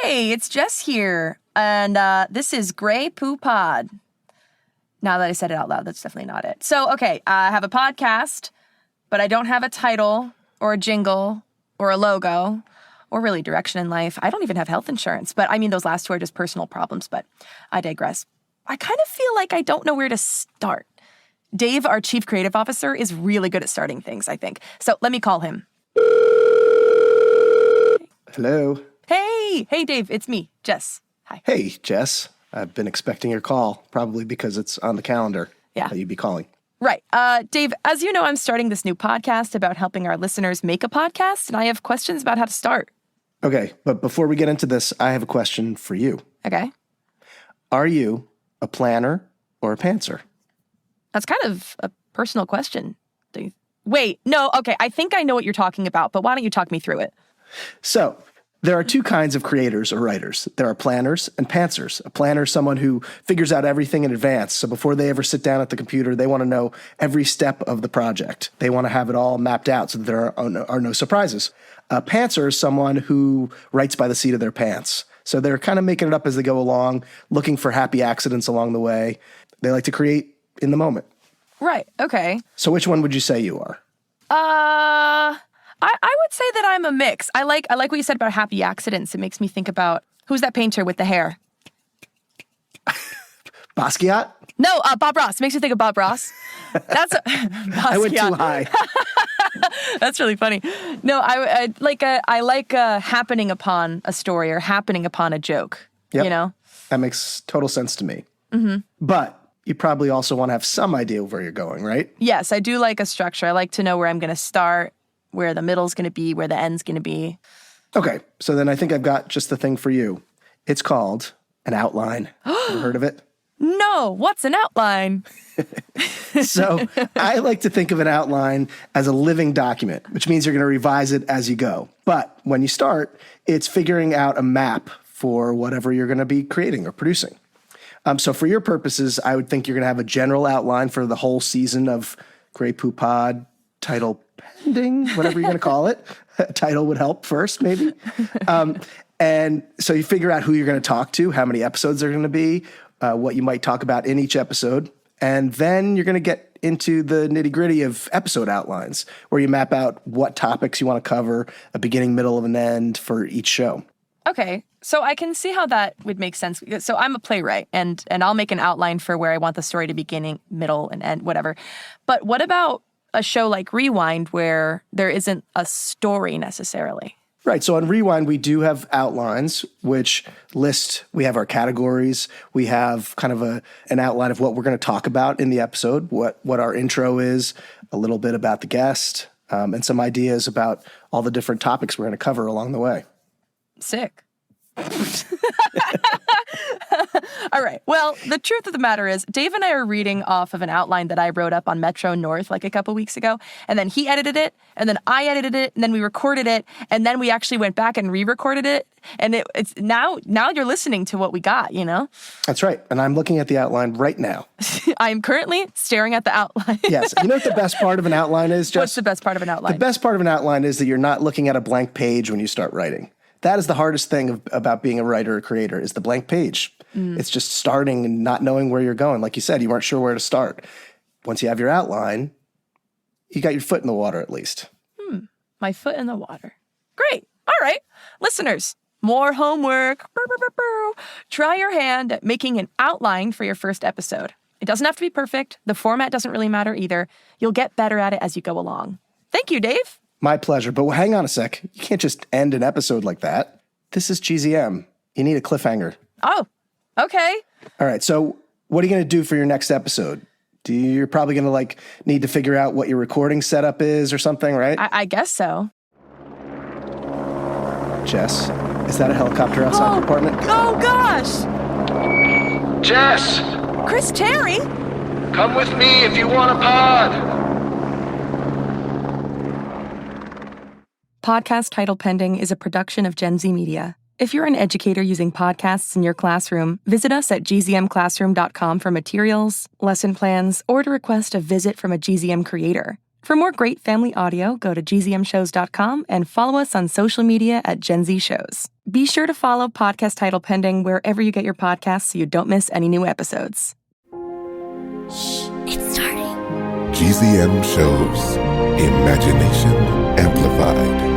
Hey, it's Jess here, and this is Grey Poo Pod. Now that I said it out loud, that's definitely not it. So, okay, I have a podcast, but I don't have a title or a jingle or a logo or really direction in life. I don't even have health insurance, but I mean, those last two are just personal problems, but I digress. I kind of feel like I don't know where to start. Dave, our chief creative officer, is really good at starting things, I think. So let me call him. Hello. Hey, Dave, it's me, Jess. Hi. Hey, Jess. I've been expecting your call, probably because it's on the calendar that you'd be calling. Right. Dave, as you know, I'm starting this new podcast about helping our listeners make a podcast, and I have questions about how to start. Okay, but before we get into this, I have a question for you. Okay. Are you a planner or a pantser? That's kind of a personal question, Dave. Wait, no, okay, I think I know what you're talking about, but why don't you talk me through it? So, there are two kinds of creators or writers. There are planners and pantsers. A planner is someone who figures out everything in advance. So before they ever sit down at the computer, they want to know every step of the project. They want to have it all mapped out so that there are no surprises. A pantser is someone who writes by the seat of their pants. So they're kind of making it up as they go along, looking for happy accidents along the way. They like to create in the moment. Right, okay. So which one would you say you are? I would say that I'm a mix. I like what you said about happy accidents. It makes me think about, who's that painter with the hair? Basquiat? No, Bob Ross. It makes me think of Bob Ross. That's Basquiat. I went too high. That's really funny. No, I like happening upon a story or happening upon a joke. Yep. You know? That makes total sense to me. Mm-hmm. But you probably also want to have some idea of where you're going, right? Yes, I do like a structure. I like to know where I'm going to start, where the middle's going to be, where the end's going to be. Okay, so then I think I've got just the thing for you. It's called an outline. Ever heard of it? No, what's an outline? So I like to think of an outline as a living document, which means you're going to revise it as you go. But when you start, it's figuring out a map for whatever you're going to be creating or producing. So for your purposes, I would think you're going to have a general outline for the whole season of Grey Poo Pod, title pending, whatever you're going to call it. Title would help first, maybe. And so you figure out who you're going to talk to, how many episodes there are going to be, what you might talk about in each episode. And then you're going to get into the nitty-gritty of episode outlines, where you map out what topics you want to cover, a beginning, middle, and an end for each show. Okay, so I can see how that would make sense. So I'm a playwright, and I'll make an outline for where I want the story to begin, middle, and end, whatever. But what about a show like Rewind, where there isn't a story necessarily? Right. So on Rewind, we do have outlines, which we have our categories. We have kind of an outline of what we're going to talk about in the episode, what our intro is, a little bit about the guest, and some ideas about all the different topics we're going to cover along the way. Sick. All right. Well, the truth of the matter is, Dave and I are reading off of an outline that I wrote up on Metro North like a couple weeks ago, and then he edited it, and then I edited it, and then we recorded it, and then we actually went back and re-recorded it, and it's now you're listening to what we got, you know? That's right. And I'm looking at the outline right now. I am currently staring at the outline. Yes. You know what the best part of an outline is, Jess? What's the best part of an outline? The best part of an outline is that you're not looking at a blank page when you start writing. That is the hardest thing about being a writer or creator, is the blank page. It's just starting and not knowing where you're going. Like you said, you weren't sure where to start. Once you have your outline, you got your foot in the water at least. My foot in the water. Great. All right. Listeners, more homework. Try your hand at making an outline for your first episode. It doesn't have to be perfect. The format doesn't really matter either. You'll get better at it as you go along. Thank you, Dave. My pleasure. But hang on a sec. You can't just end an episode like that. This is GZM. You need a cliffhanger. Oh, okay. All right. So what are you going to do for your next episode? You're probably going to need to figure out what your recording setup is or something, right? I guess so. Jess, is that a helicopter outside the apartment? Oh, gosh. Jess! Chris Terry? Come with me if you want a pod. Podcast Title Pending is a production of Gen Z Media. If you're an educator using podcasts in your classroom, visit us at gzmclassroom.com for materials, lesson plans, or to request a visit from a GZM creator. For more great family audio, go to gzmshows.com and follow us on social media at Gen Z Shows. Be sure to follow Podcast Title Pending wherever you get your podcasts so you don't miss any new episodes. Shh, it's starting. GZM shows Imagination Amplified.